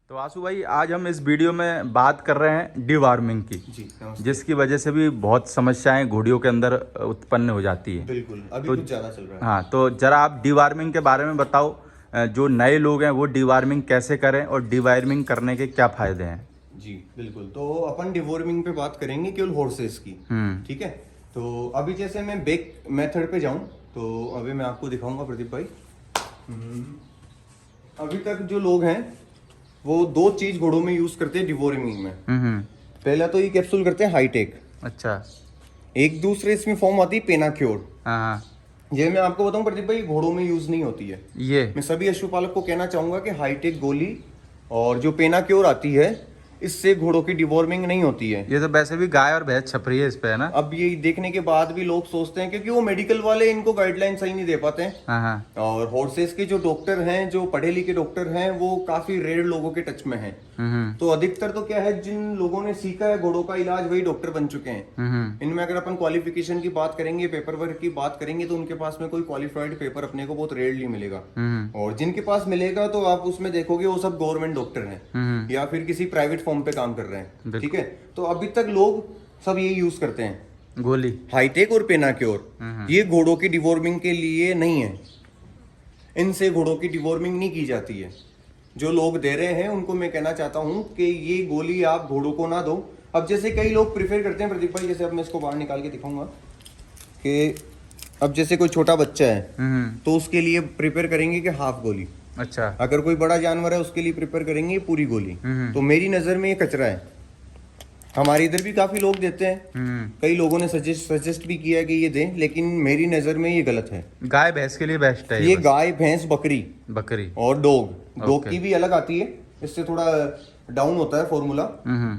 तो आशु भाई, आज हम इस वीडियो में बात कर रहे हैं डिवॉर्मिंग की। जी नमस्ते। जिसकी वजह से भी बहुत समस्याएं घोड़ियों के अंदर उत्पन्न हो जाती है। बिल्कुल अभी तो कुछ ज़्यादा चल रहा है। हाँ, तो जरा आप डिवॉर्मिंग के बारे में बताओ। जो नए लोग हैं वो डिवॉर्मिंग कैसे करें और डिवॉर्मिंग करने के क्या फायदे हैं। जी बिल्कुल, तो अपन डिवॉर्मिंग पे बात करेंगे केवल हॉर्सेस की। ठीक है, तो अभी जैसे मैं बेक मेथड पे जाऊं तो अभी मैं आपको दिखाऊंगा प्रदीप भाई। अभी तक जो लोग हैं वो दो चीज घोड़ों में यूज करते हैं डिवॉर्मिंग में। पहला तो ये कैप्सूल करते हैं हाईटेक। अच्छा। एक दूसरे इसमें फॉर्म आती है पेनाक्योर। हाँ हाँ। ये मैं आपको बताऊं प्रदीप भाई, घोड़ों में यूज नहीं होती है। ये मैं सभी पशुपालक को कहना चाहूंगा कि हाईटेक गोली और जो पेनाक्योर आती है इससे घोड़ों की डिवॉर्मिंग नहीं होती है। ये तो वैसे भी गाय और भैंस छप रही है इस पे, है ना। अब ये देखने के बाद भी लोग सोचते हैं, क्योंकि वो मेडिकल वाले इनको गाइडलाइन सही नहीं दे पाते हैं। हाँ हाँ। और हॉर्सेस के जो डॉक्टर हैं, जो पढ़े लिखे डॉक्टर हैं, वो काफी रेयर लोगों के टच में हैं। तो अधिकतर तो क्या है, जिन लोगों ने सीखा है घोड़ों का इलाज वही डॉक्टर बन चुके हैं। इनमें अगर अपन क्वालिफिकेशन की बात करेंगे, पेपर वर्क की बात करेंगे, तो उनके पास में कोई क्वालिफाइड पेपर अपने को बहुत रेयरली मिलेगा। और जिनके पास मिलेगा तो आप उसमें देखोगे वो सब गवर्नमेंट डॉक्टर हैं या फिर किसी प्राइवेट फॉर्म पे काम कर रहे हैं। ठीक है, तो अभी तक लोग सब ये यूज करते हैं, गोली हाईटेक और पेनाक्योर। ये घोड़ों की डिवॉर्मिंग के लिए नहीं है, इनसे घोड़ों की डिवॉर्मिंग नहीं की जाती है। जो लोग दे रहे हैं उनको मैं कहना चाहता हूं कि ये गोली आप घोड़ों को ना दो। अब जैसे कई लोग प्रिफेर करते हैं प्रदीप भाई, जैसे अब मैं इसको बाहर निकाल के दिखाऊंगा कि अब जैसे कोई छोटा बच्चा है तो उसके लिए प्रिपेयर करेंगे कि हाफ गोली। अच्छा। अगर कोई बड़ा जानवर है उसके लिए प्रिपेयर करेंगे पूरी गोली। तो मेरी नजर में ये कचरा है। हमारे इधर भी काफी लोग देते हैं, कई लोगों ने सजेस्ट भी किया कि ये दें, लेकिन मेरी नजर में ये गलत है। गाय भैंस के लिए बेस्ट है ये गाय भैंस बकरी बकरी और डॉग की भी अलग आती है, इससे थोड़ा डाउन होता है फॉर्मूला।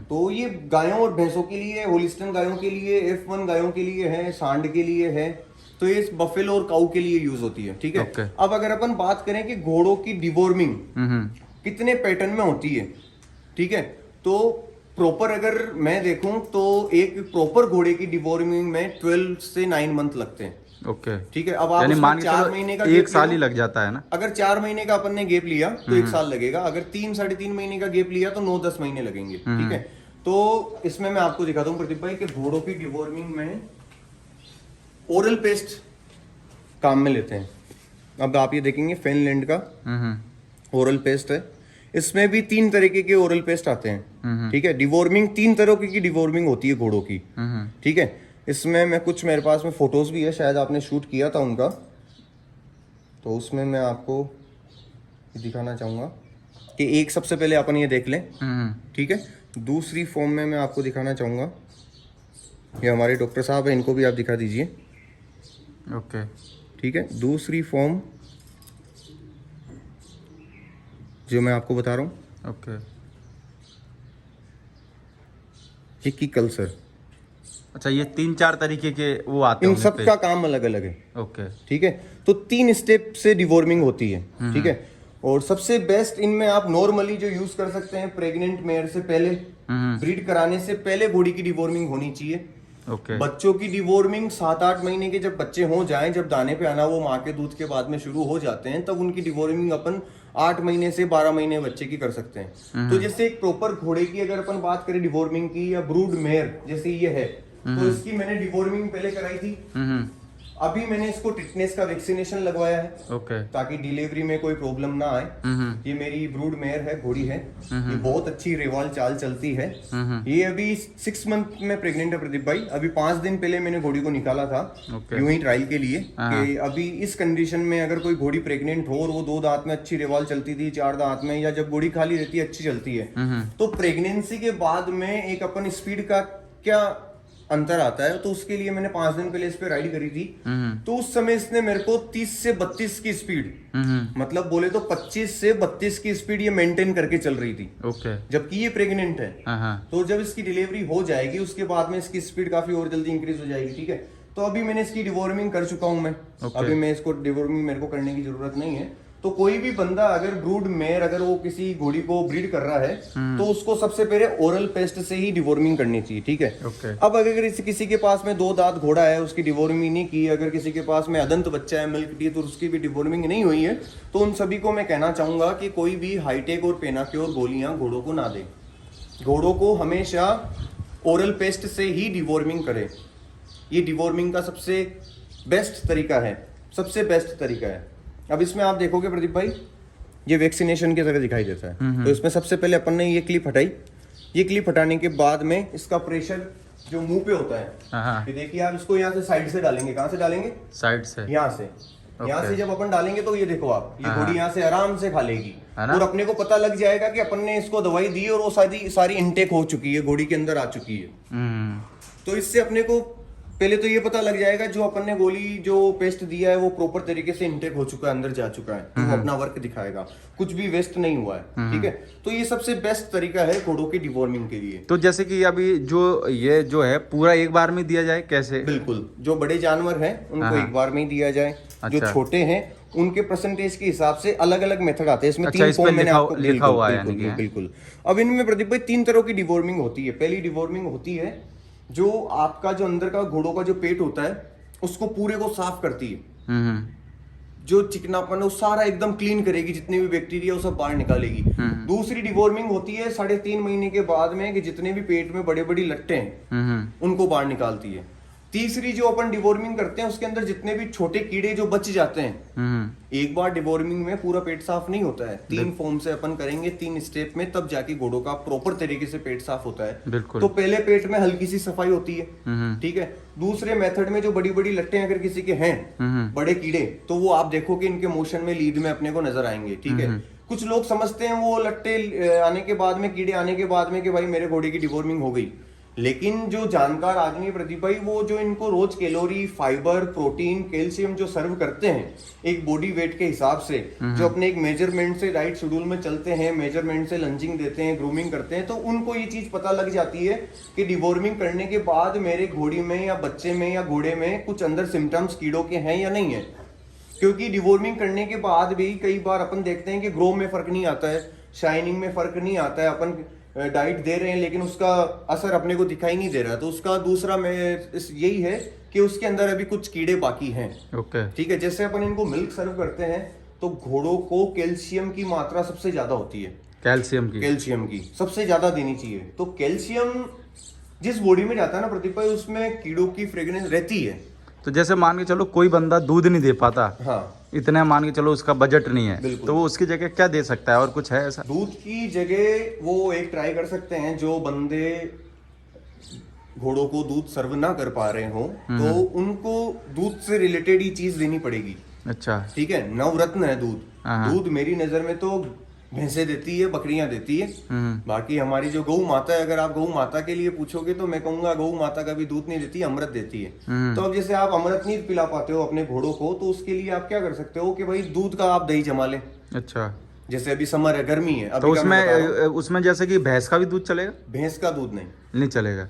तो ये गायों और भैंसों के लिए, होलिस्टन गायों के लिए, F1 गायों के लिए है, सांड के लिए है, तो ये बफेलो और काऊ के लिए यूज होती है। ठीक है। अब अगर अपन बात करें कि घोड़ों की डिवॉर्मिंग कितने पैटर्न में होती है, ठीक है, तो प्रॉपर अगर मैं देखूं तो एक प्रॉपर घोड़े की डिवॉर्मिंग में 12 से 9 मंथ लगते हैं। ओके। ठीक है, अब आप यानी मान के 4 महीने का एक साल ही लग जाता है ना। अगर 4 महीने का अपन ने गैप लिया तो 1 साल लगेगा। अगर 3 साढ़े 3 महीने का गैप लिया तो 9-10 महीने लगेंगे। ठीक है, तो इसमें मैं आपको दिखाता हूँ प्रदीप भाई कि घोड़ों की डिवॉर्मिंग में ओरल पेस्ट काम में लेते हैं। अब आप ये देखेंगे फिनलैंड का ओरल पेस्ट है, इसमें भी 3 तरीके के ओरल पेस्ट आते हैं। ठीक है, डिवॉर्मिंग 3 तरह की डिवॉर्मिंग होती है घोड़ों की। ठीक है, इसमें मैं कुछ, मेरे पास में फोटोज भी है, शायद आपने शूट किया था उनका, तो उसमें मैं आपको दिखाना चाहूंगा कि एक सबसे पहले अपन ये देख लें। ठीक है, दूसरी फॉर्म में मैं आपको दिखाना चाहूंगा, ये हमारे डॉक्टर साहब है, इनको भी आप दिखा दीजिए। ओके। ठीक है, दूसरी फॉर्म जो मैं आपको बता रहा हूँ, ओके। ये की कल्सर। अच्छा, ये 3-4 तरीके के वो आते इन हैं सब का काम अलग अलग है। ओके। ठीक है, तो 3 स्टेप से डिवॉर्मिंग होती है। ठीक है, और सबसे बेस्ट इनमें आप नॉर्मली जो यूज कर सकते हैं, प्रेग्नेंट मेयर से पहले, ब्रीड कराने से पहले घोड़ी की डिवॉर्मिंग होनी चाहिए। ओके। बच्चों की डिवॉर्मिंग 7-8 महीने के जब बच्चे हो जाएं, जब दाने पे आना वो माँ के दूध के बाद में शुरू हो जाते हैं, तब उनकी डिवॉर्मिंग अपन 8 महीने से 12 महीने बच्चे की कर सकते हैं। तो जैसे एक प्रॉपर घोड़े की अगर अपन बात करें डिवॉर्मिंग की, या ब्रूड मेयर जैसे ये है, तो इसकी मैंने डिवॉर्मिंग पहले कराई थी। अभी मैंने इसको टिटनेस का वैक्सीनेशन लगवाया है, ओके, ताकि डिलीवरी में कोई प्रॉब्लम ना आए। ये मेरी ब्रूड मेयर है, घोड़ी है, ये बहुत अच्छी रेवाल चाल चलती है। ये अभी 6 मंथ में प्रेग्नेंट है प्रदीप भाई। अभी 5 दिन पहले मैंने घोड़ी को निकाला था, यूं ही ट्रायल के लिए, कि अभी इस कंडीशन में अगर कोई घोड़ी प्रेग्नेंट हो और वो 2 दांत में अच्छी रेवाल चलती थी, 4 दांत में, या जब घोड़ी खाली रहती है अच्छी चलती है, तो प्रेगनेंसी के बाद में एक अपन स्पीड का क्या अंतर आता है, तो उसके लिए मैंने 5 दिन पहले इस पे राइड करी थी। तो उस समय इसने मेरे को 30 से 32 की स्पीड, मतलब बोले तो 25 से 32 की स्पीड ये मेंटेन करके चल रही थी। ओके। जबकि ये प्रेग्नेंट है। तो जब इसकी डिलीवरी हो जाएगी उसके बाद में इसकी स्पीड काफी और जल्दी इंक्रीज हो जाएगी। ठीक है, तो अभी मैंने इसकी डिवॉर्मिंग कर चुका हूं मैं। अभी मैं इसको डिवॉर्मिंग मेरे को करने की जरूरत नहीं है। तो कोई भी बंदा अगर ब्रूड मेयर अगर वो किसी घोड़ी को ब्रीड कर रहा है तो उसको सबसे पहले ओरल पेस्ट से ही डिवॉर्मिंग करनी चाहिए, ठीक है। ओके। अब अगर किसी के पास में 2 दांत घोड़ा है, उसकी डिवॉर्मिंग नहीं की, अगर किसी के पास में अदंत बच्चा है मिल्क टीथ और उसकी भी डिवॉर्मिंग नहीं हुई है, तो उन सभी को मैं कहना चाहूंगा कि कोई भी हाईटेक और पेनाक्योर गोलियां घोड़ों को ना दे। घोड़ों को हमेशा ओरल पेस्ट से ही डिवॉर्मिंग करें। ये डिवॉर्मिंग का सबसे बेस्ट तरीका है, सबसे बेस्ट तरीका है। अब इसमें आप देखोगे प्रदीप भाई, ये वैक्सीनेशन की तरह दिखाई देता है। तो इसमें सबसे पहले अपन ने ये क्लिप हटाई। ये क्लिप हटाने के बाद में इसका प्रेशर जो मुंह पे होता है, हाँ। ये देखिए आप इसको यहाँ से साइड से डालेंगे। कहाँ से डालेंगे? साइड से, यहाँ से। यहाँ से जब अपन डालेंगे तो ये देखो आप, ये घोड़ी यहाँ से आराम से खा लेगी और अपने को पता लग जाएगा कि अपन ने इसको दवाई दी और वो सारी इनटेक हो चुकी है, घोड़ी के अंदर आ चुकी है। तो इससे अपने को पहले तो ये पता लग जाएगा जो अपन ने गोली जो पेस्ट दिया है वो प्रॉपर तरीके से इनटेक हो चुका है, अंदर जा चुका है, तो वो अपना वर्क दिखाएगा, कुछ भी वेस्ट नहीं हुआ है, ठीक है। तो ये सबसे बेस्ट तरीका है घोड़ों की डिवॉर्मिंग के लिए। तो जैसे कि अभी जो ये जो है पूरा एक बार में दिया जाए कैसे? बिल्कुल, जो बड़े जानवर हैं उनको एक बार में ही दिया जाए। जो छोटे हैं उनके परसेंटेज के हिसाब से अलग अलग मेथड आते हैं। इसमें 3 फॉर्म मैंने आपको लिखा हुआ है। बिल्कुल। अब इनमें प्रदीप भाई 3 तरह की डिवॉर्मिंग होती है। पहली डिवॉर्मिंग होती है जो आपका जो अंदर का घोड़ों का जो पेट होता है उसको पूरे को साफ करती है। जो चिकनापन है वो सारा एकदम क्लीन करेगी, जितने भी बैक्टीरिया वो सब बाहर निकालेगी। दूसरी डिवॉर्मिंग होती है 3.5 महीने के बाद में, कि जितने भी पेट में बड़े बड़ी लट्टे हैं उनको बाहर निकालती है। तीसरी जो अपन डिवॉर्मिंग करते हैं उसके अंदर जितने भी छोटे कीड़े जो बच जाते हैं, एक बार डिवॉर्मिंग में पूरा पेट साफ नहीं होता है। 3 फॉर्म से अपन करेंगे, 3 स्टेप में, तब जाके घोड़ों का प्रॉपर तरीके से पेट साफ होता है। तो पहले पेट में हल्की सी सफाई होती है, ठीक है। दूसरे मेथड में जो बड़ी बड़ी लट्टे अगर किसी के हैं बड़े कीड़े, तो वो आप देखोगे इनके मोशन में लीड में अपने को नजर आएंगे, ठीक है। कुछ लोग समझते हैं वो लट्टे आने के बाद में, कीड़े आने के बाद में, कि भाई मेरे घोड़े की डिवॉर्मिंग हो गई। लेकिन जो जानकार आदमी प्रदीप भाई, वो जो इनको रोज कैलोरी, फाइबर, प्रोटीन, कैल्शियम जो सर्व करते हैं एक बॉडी वेट के हिसाब से, जो अपने एक मेजरमेंट से डाइट शेड्यूल में चलते हैं, मेजरमेंट से लंचिंग देते हैं, ग्रूमिंग करते हैं, तो उनको ये चीज पता लग जाती है कि डिवॉर्मिंग करने के बाद मेरे घोड़ी में या बच्चे में या घोड़े में कुछ अंदर सिम्टम्स कीड़ों के हैं या नहीं है। क्योंकि डिवॉर्मिंग करने के बाद भी कई बार अपन देखते हैं कि ग्रो में फर्क नहीं आता है, शाइनिंग में फर्क नहीं आता है, अपन डाइट दे रहे हैं लेकिन उसका असर अपने को दिखाई नहीं दे रहा। तो उसका दूसरा यही है कि उसके अंदर अभी कुछ कीड़े बाकी हैं, ठीक है। जैसे अपन इनको मिल्क सर्व करते हैं तो घोड़ों को कैल्शियम की मात्रा सबसे ज्यादा होती है, कैल्शियम की सबसे ज्यादा देनी चाहिए। तो कैल्शियम जिस बॉडी में जाता है ना प्रदीप भाई, उसमें कीड़ों की फ्रेग्रेंस रहती है। तो जैसे मान के चलो कोई बंदा दूध नहीं दे पाता, हाँ, इतना मान के चलो उसका बजट नहीं है, तो वो उसकी जगह क्या दे सकता है, और कुछ है ऐसा? दूध की जगह वो एक ट्राई कर सकते हैं, जो बंदे घोड़ों को दूध सर्व ना कर पा रहे हो तो उनको दूध से रिलेटेड ही चीज देनी पड़ेगी। अच्छा, ठीक है। नवरत्न है दूध। दूध मेरी नजर में तो भैंसे देती है, बकरियां देती है। बाकी हमारी जो गौ माता है, अगर आप गौ माता के लिए पूछोगे तो मैं कहूंगा गौ माता कभी दूध नहीं देती, अमृत देती है। तो अब जैसे आप अमृत नहीं पिला पाते हो अपने घोड़ों को, तो उसके लिए आप क्या कर सकते हो कि भाई दूध का आप दही जमा लें। अच्छा, जैसे अभी समर है, गर्मी है, तो उसमें जैसे कि भैंस का भी दूध चलेगा? भैंस का दूध नहीं चलेगा।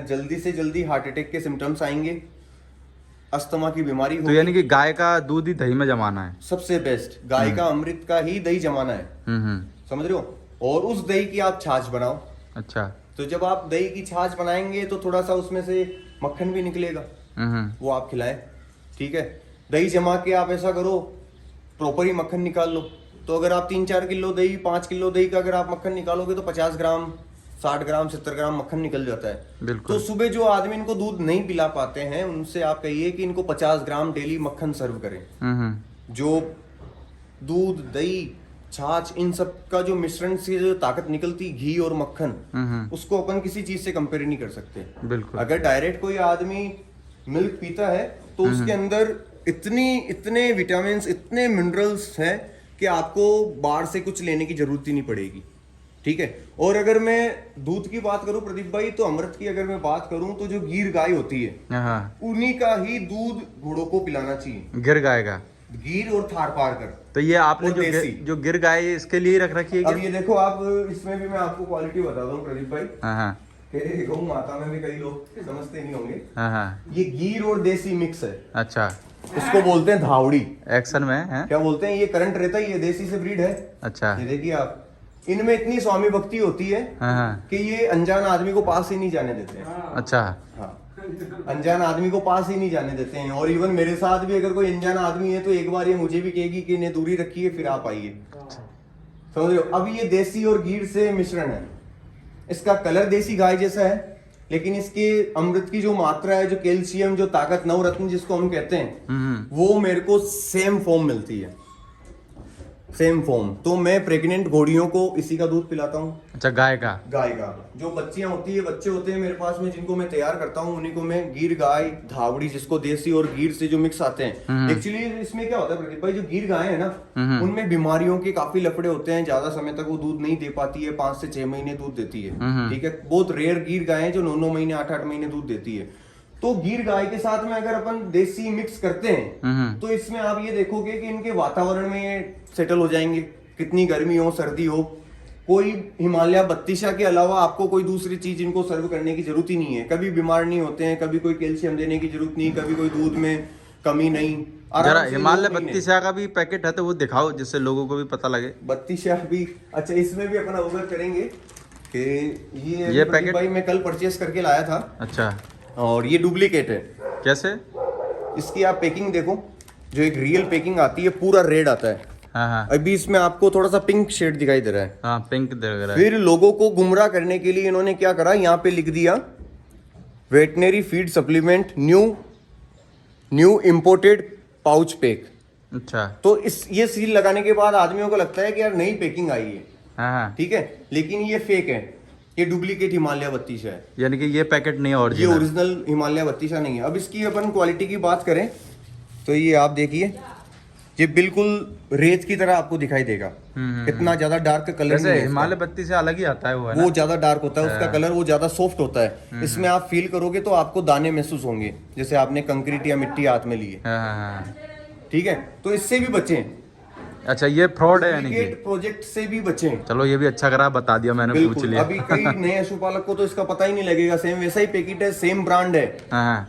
जल्दी से जल्दी हार्ट अटैक के सिम्टम्स आएंगे, अस्थमा की बीमारी तो यानी कि गाय का दूध ही दही में जमाना है सबसे बेस्ट। गाय का अमृत का ही दही जमाना है, समझ रहे हो। और उस दही की आप छाछ बनाओ। अच्छा, तो जब आप दही की छाछ बनाएंगे तो थोड़ा सा उसमें से मक्खन भी निकलेगा, वो आप खिलाएं, ठीक है। दही जमा के आप ऐसा करो, प्रॉपर ही मक्खन निकाल लो। तो अगर आप 3-4 किलो दही, 5 किलो दही का अगर आप मक्खन निकालोगे तो 50 ग्राम, 60 ग्राम, 70 ग्राम मक्खन निकल जाता है। तो सुबह जो आदमी इनको दूध नहीं पिला पाते हैं उनसे आप कहिए कि इनको 50 ग्राम डेली मक्खन सर्व करें। जो दूध, दही, छाछ, इन सब का जो मिश्रण से जो ताकत निकलती, घी और मक्खन, उसको अपन किसी चीज से कंपेयर नहीं कर सकते। बिल्कुल। अगर डायरेक्ट कोई आदमी मिल्क पीता है तो उसके अंदर इतने विटामिन, इतने मिनरल्स हैं कि आपको बाहर से कुछ लेने की जरूरत ही नहीं पड़ेगी, ठीक है। और अगर मैं दूध की बात करूं प्रदीप भाई, तो अमृत की अगर मैं बात करूं तो जो गिर गाय होती है उन्हीं का ही दूध घोड़ों को पिलाना चाहिए। गिर गाय का, गिर और थार पार कर। तो ये आपने जो गिर गाय है इसके लिए रख रखी है? अब ये देखो आप, इसमें भी मैं आपको क्वालिटी बताता हूँ प्रदीप भाई, गौ माता में भी कई लोग समझते नहीं होंगे। ये गिर और देसी मिक्स है। अच्छा, इसको बोलते हैं धावड़ी। एक्शन में है। क्या बोलते हैं, ये करंट रहता है, ये देसी से ब्रीड है। अच्छा। ये देखिए आप, इनमें इतनी स्वामी भक्ति होती है हाँ। कि ये अनजान आदमी को पास ही नहीं जाने देते हैं। अच्छा। हाँ, अनजान आदमी को पास ही नहीं जाने देते हैं। और इवन मेरे साथ भी अगर कोई अनजान आदमी है तो एक बार ये मुझे भी कहेगी कि इन्हें दूरी रखिए फिर आप आइए। समझ रहे हो। अब ये देसी और गीर से मिश्रण है। इसका कलर देसी गाय जैसा है, लेकिन इसके अमृत की जो मात्रा है, जो कैल्शियम, जो ताकत, नवरत्न जिसको हम कहते हैं, वो मेरे को सेम फॉर्म मिलती है, सेम फॉर्म। तो मैं प्रेग्नेंट घोड़ियों को इसी का दूध पिलाता हूँ। अच्छा, गाय का जो बच्चियां होती है, बच्चे होते हैं मेरे पास में, जिनको मैं तैयार करता हूँ, उन्हीं को मैं गिर गाय, धावड़ी, जिसको देसी और गिर से जो मिक्स आते हैं। एक्चुअली इसमें क्या होता है प्रदीप भाई, जो गिर गाय है ना, उनमें बीमारियों के काफी लफड़े होते हैं। ज्यादा समय तक वो दूध नहीं दे पाती है, 5 से 6 महीने दूध देती है। ठीक है, बहुत रेयर गिर गाय है जो 9 महीने 8 महीने दूध देती है। तो गिर गाय के साथ में अगर अपन देसी मिक्स करते हैं तो इसमें आप ये देखोगे कि इनके वातावरण में ये सेटल हो जाएंगे। कितनी गर्मी हो, सर्दी हो, कोई हिमालय बत्तीसा के अलावा आपको कोई दूसरी चीज इनको सर्व करने की जरूरत ही नहीं है। कभी बीमार नहीं होते हैं, कभी कोई कैल्शियम देने की जरूरत नहीं, कभी कोई दूध में कमी नहीं। जरा हिमालय 32 का भी पैकेट है तो वो दिखाओ, जिससे लोगों को भी पता लगे। 32 भी अच्छा, इसमें भी अपन अवगत करेंगे कि ये पैकेट भाई मैं कल परचेस करके लाया था। अच्छा। और ये डुप्लीकेट है। कैसे? इसकी आप पैकिंग देखो, जो एक रियल पैकिंग आती है पूरा रेड आता है। हाँ। अभी इसमें आपको थोड़ा सा पिंक शेड दिखाई दे रहा है। हाँ, पिंक दिख रहा है। फिर लोगों को गुमराह करने के लिए इन्होंने क्या करा, यहाँ पे लिख दिया veterinary feed supplement new imported pouch pack. अच्छा। तो ये सील लगाने के बाद आदमियों को लगता है कि यार नई पैकिंग आई है। हाँ। ठीक है, लेकिन ये फेक है, ये डुप्लीकेट हिमालय 32 है। यानी कि ये पैकेट नहीं है ये ओरिजिनल हिमालय 32 नहीं है। अब इसकी अपन क्वालिटी की बात करें तो ये आप देखिए, ये बिल्कुल रेत की तरह आपको दिखाई देगा। इतना ज्यादा डार्क कलर नहीं है। हिमालय 32 से अलग ही आता है वो ज्यादा डार्क होता है, उसका कलर वो ज्यादा सॉफ्ट होता है। इसमें आप फील करोगे तो आपको दाने महसूस होंगे, जैसे आपने कंक्रीट या मिट्टी हाथ में ली है। ठीक है, तो इससे भी बचें। अच्छा, ये फ्रॉड है यानी कि प्रोजेक्ट से भी बचें। चलो, ये भी अच्छा करा, बता दिया मैंने, पूछ लिया। अभी कई नए पशुपालक को तो इसका पता ही नहीं लगेगा। सेम वैसा ही पैकेट है, सेम ब्रांड है,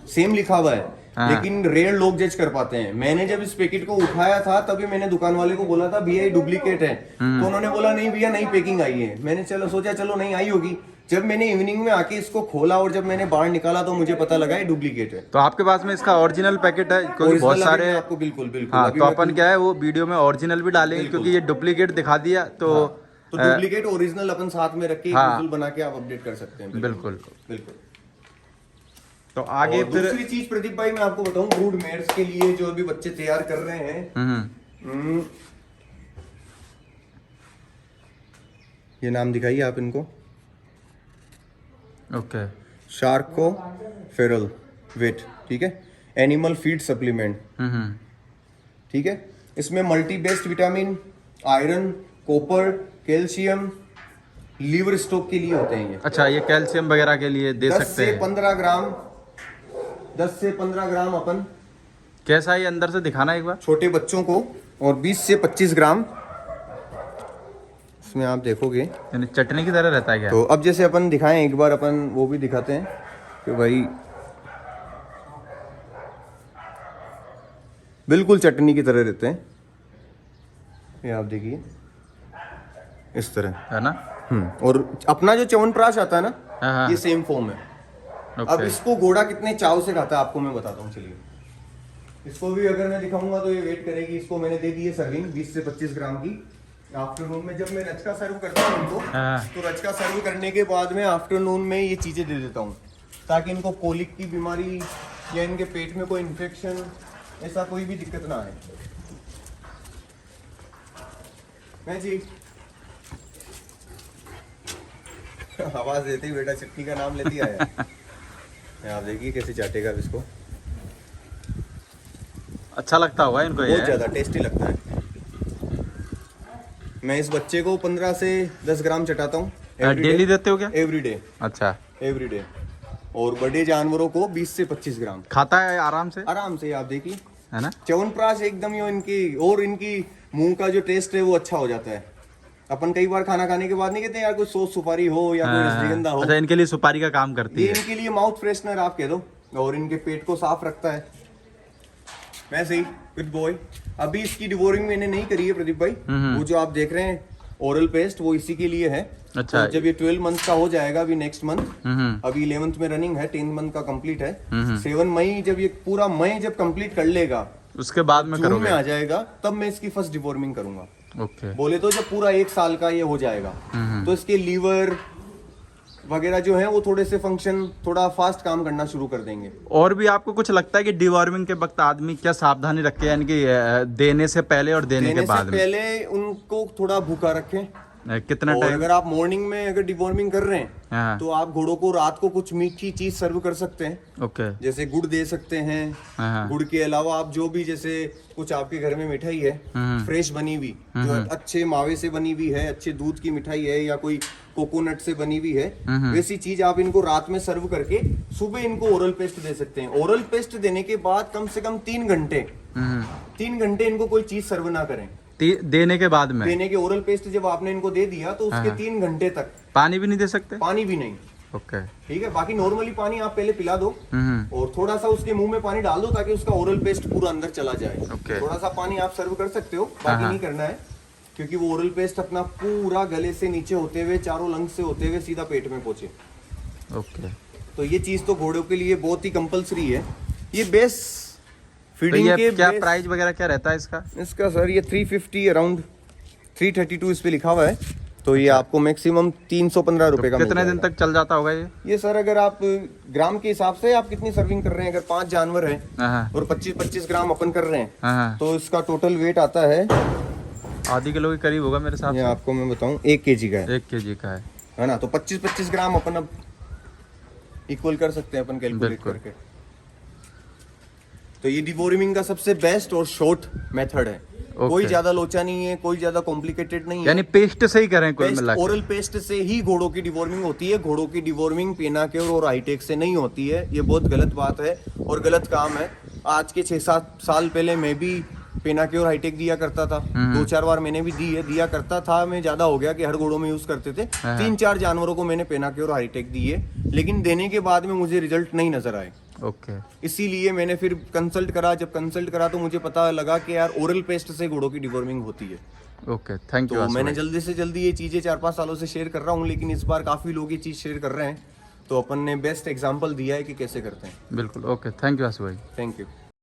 सेम लिखा हुआ है, लेकिन रेयर लोग जज कर पाते हैं। मैंने जब इस पैकेट को उठाया था तभी मैंने दुकान वाले को बोला था भैया ये डुप्लीकेट है, तो उन्होंने बोला नहीं भैया नई पैकिंग आई है। मैंने सोचा चलो नहीं आई होगी। जब मैंने इवनिंग में आके इसको खोला और जब मैंने बाहर निकाला तो मुझे पता लगा ये डुप्लीकेट है। तो आपके पास में इसका ओरिजिनल पैकेट है? क्योंकि बहुत सारे आपको बिल्कुल हाँ, तो अपन क्या है वो वीडियो में ओरिजिनल भी डालेंगे, क्योंकि ये डुप्लीकेट दिखा दिया तो डुप्लीकेट ओरिजिनल अपन साथ में रख के विजुअल बना के आप अपडेट कर सकते हैं। बिल्कुल। तो आगे फिर दूसरी चीज प्रदीप भाई मैं आपको बताऊं, ब्रूड मेयर्स के लिए जो अभी बच्चे तैयार कर रहे हैं, ये नाम दिखाइए आप इनको। ओके। शार्को फेरल वेट। ठीक है, एनिमल फीड सप्लीमेंट। ठीक है, इसमें multi based vitamin, iron, copper, calcium, livestock के लिए होते हैं ये। अच्छा, ये कैल्शियम वगैरह के लिए दे सकते हैं। 10 से 15 ग्राम अपन। कैसा है अंदर से दिखाना एक बार छोटे बच्चों को, और 20 से 25 ग्राम इसमें आप देखोगे यानी चटनी की तरह रहता है क्या? तो अब जैसे अपन दिखाएं एक बार, अपन वो भी दिखाते हैं कि भाई बिल्कुल चटनी की तरह रहते हैं। ये आप देखिए इस तरह है ना। और अपना जो च्यवनप्राश आता है ना, ये सेम फॉर्म है। अब इसको घोड़ा कितने चाव से खाता है आपको मैं बताता हूँ। चलिए, इसको भी अगर मैं दिखाऊंगा तो ये वेट करेगी। इसको मैंने दे दी है सर्विंग 20 से 25 ग्राम की। आफ्टरनून में जब मैं रचका सर्व करता हूँ इनको, तो रचका सर्व करने के बाद में आफ्टरनून में ये चीजें दे देता हूँ, ताकि इनको कोलिक की बीमारी या इनके पेट में कोई इन्फेक्शन ऐसा कोई भी दिक्कत ना आए। मैं जी आवाज देते ही बेटा चटनी का नाम लेती आया। आप देखिए कैसे चाटेगा इसको। अच्छा लगता होगा इनको, बहुत ज्यादा टेस्टी लगता है। मैं इस बच्चे को 15 से 10 ग्राम चटाता हूँ। डेली देते हो क्या? Every day. अच्छा, एवरी डे। और बड़े जानवरों को 20 से 25 ग्राम खाता है आराम से। आप देखिए, है ना। च्यवनप्राश एकदम ही इनकी मुंह का जो टेस्ट है वो अच्छा हो जाता है। अपन कई बार खाना खाने के बाद नहीं कहते यार कोई सॉस सुपारी हो या कोई रसगंधा हो। अच्छा, इनके लिए सुपारी का काम करती है। इनके लिए माउथ फ्रेशनर आप कह दो, और इनके पेट को साफ रखता है। मैं सही, गुड बॉय। अभी इसकी डिवोरिंग मैंने नहीं करी है प्रदीप भाई। वो जो आप देख रहे हैं ओरल पेस्ट, वो इसी के लिए है। अच्छा। तो जब ये 12 मंथ का हो जाएगा अभी नेक्स्ट मंथ, अभी 11th में रनिंग है, 10 मंथ का कंप्लीट है। 7 मई जब ये पूरा मई जब कंप्लीट कर लेगा, उसके बाद में जून में करोगे? आ जाएगा, तब मैं इसकी फर्स्ट डिवोर्मिंग करूंगा। ओके। बोले तो जब पूरा 1 साल का ये हो जाएगा, तो इसके लीवर वगैरह जो है वो थोड़े से फंक्शन थोड़ा फास्ट काम करना शुरू कर देंगे। और भी आपको कुछ लगता है कि डिवॉर्मिंग के वक्त आदमी क्या सावधानी रखे, यानी कि देने से पहले और देने के बाद में? पहले उनको थोड़ा भूखा रखें। कितना और टाइम? अगर आप मॉर्निंग में अगर डिवॉर्मिंग कर रहे हैं, हाँ। तो आप घोड़ों को रात को कुछ मीठी चीज सर्व कर सकते हैं। ओके। जैसे गुड़ दे सकते हैं। हाँ। गुड़ के अलावा आप जो भी, जैसे कुछ आपके घर में मिठाई है फ्रेश बनी हुई, जो अच्छे मावे से बनी हुई है, अच्छे दूध की मिठाई है, या कोई कोकोनट से बनी हुई है, वैसी चीज आप इनको रात में सर्व करके सुबह इनको ओरल पेस्ट दे सकते हैं। ओरल पेस्ट देने के बाद कम से कम 3 घंटे 3 घंटे इनको कोई चीज सर्व ना करें। देने के बाद में? देने के ओरल पेस्ट जब आपने इनको दे दिया, तो उसके 3 घंटे तक पानी भी नहीं दे सकते? पानी भी नहीं। ओके। ठीक है, बाकी नॉर्मली पानी आप पहले पिला दो, और थोड़ा सा उसके मुंह में पानी डाल दो, ताकि उसका ओरल पेस्ट पूरा अंदर चला जाए। ओके। थोड़ा सा पानी आप सर्व कर सकते हो, बाकी नहीं करना है, क्योंकि वो ओरल पेस्ट अपना पूरा गले से नीचे होते हुए, चारों लंग्स से होते हुए सीधा पेट में पहुंचे। ओके। तो ये चीज तो घोड़ों के लिए बहुत ही कंपलसरी है। ये बेस तो फीडिंग ये के क्या प्राइस वगैरह क्या रहता है इसका? इसका सर ये 350 अराउंड 332 इस पे लिखा हुआ है। तो ये आपको मैक्सिमम 315 रुपए का मिल कितने दिन जाएगा। तक चल जाता होगा ये? ये सर अगर आप ग्राम के हिसाब से आप कितनी सर्विंग कर रहे हैं, अगर 5 जानवर हैं हाँ। और 25-25 ग्राम अपन कर रहे हैं, हाँ। तो इसका टोटल वेट आता है, आधी किलो के करीब होगा मेरे साथ। ये आपको मैं बताऊं 1 kg का 1 kg का है ना। तो 25-25 ग्राम अपन अब इक्वल कर सकते हैं अपन कैलकुलेट बिल्कुल। करके। तो ये डिवोर्मिंग का सबसे बेस्ट और शॉर्ट मेथड है। कोई ज्यादा लोचा नहीं है, कोई ज्यादा कॉम्प्लिकेटेड नहीं है। यानी पेस्ट से ही करें कुल मिला के? ओरल पेस्ट से ही घोड़ों की डिवोर्मिंग होती है। घोड़ों की डिवोर्मिंग पेनाक्योर और हाईटेक से नहीं होती है। ये बहुत गलत बात है और गलत काम है। आज के 6-7 साल पहले मैं भी पेनाक्योर हाईटेक दिया करता था, 2-4 बार मैंने भी दिया करता था। मैं ज्यादा हो गया कि हर घोड़ों में यूज करते थे। 3-4 जानवरों को मैंने पेनाक्योर हाईटेक दी है, लेकिन देने के बाद में मुझे रिजल्ट नहीं नजर आए। ओके। इसीलिए मैंने फिर कंसल्ट करा। जब कंसल्ट करा तो मुझे पता लगा कि यार ओरल पेस्ट से घोड़ों की डिवोर्मिंग होती है। Okay, thank you. तो मैंने जल्दी से जल्दी ये चीजें 4-5 सालों से शेयर कर रहा हूँ, लेकिन इस बार काफी लोग ये चीज शेयर कर रहे हैं, तो अपन ने बेस्ट एग्जांपल दिया है कि कैसे करते हैं। बिल्कुल। ओके, थैंक यू आशु भाई। Thank you.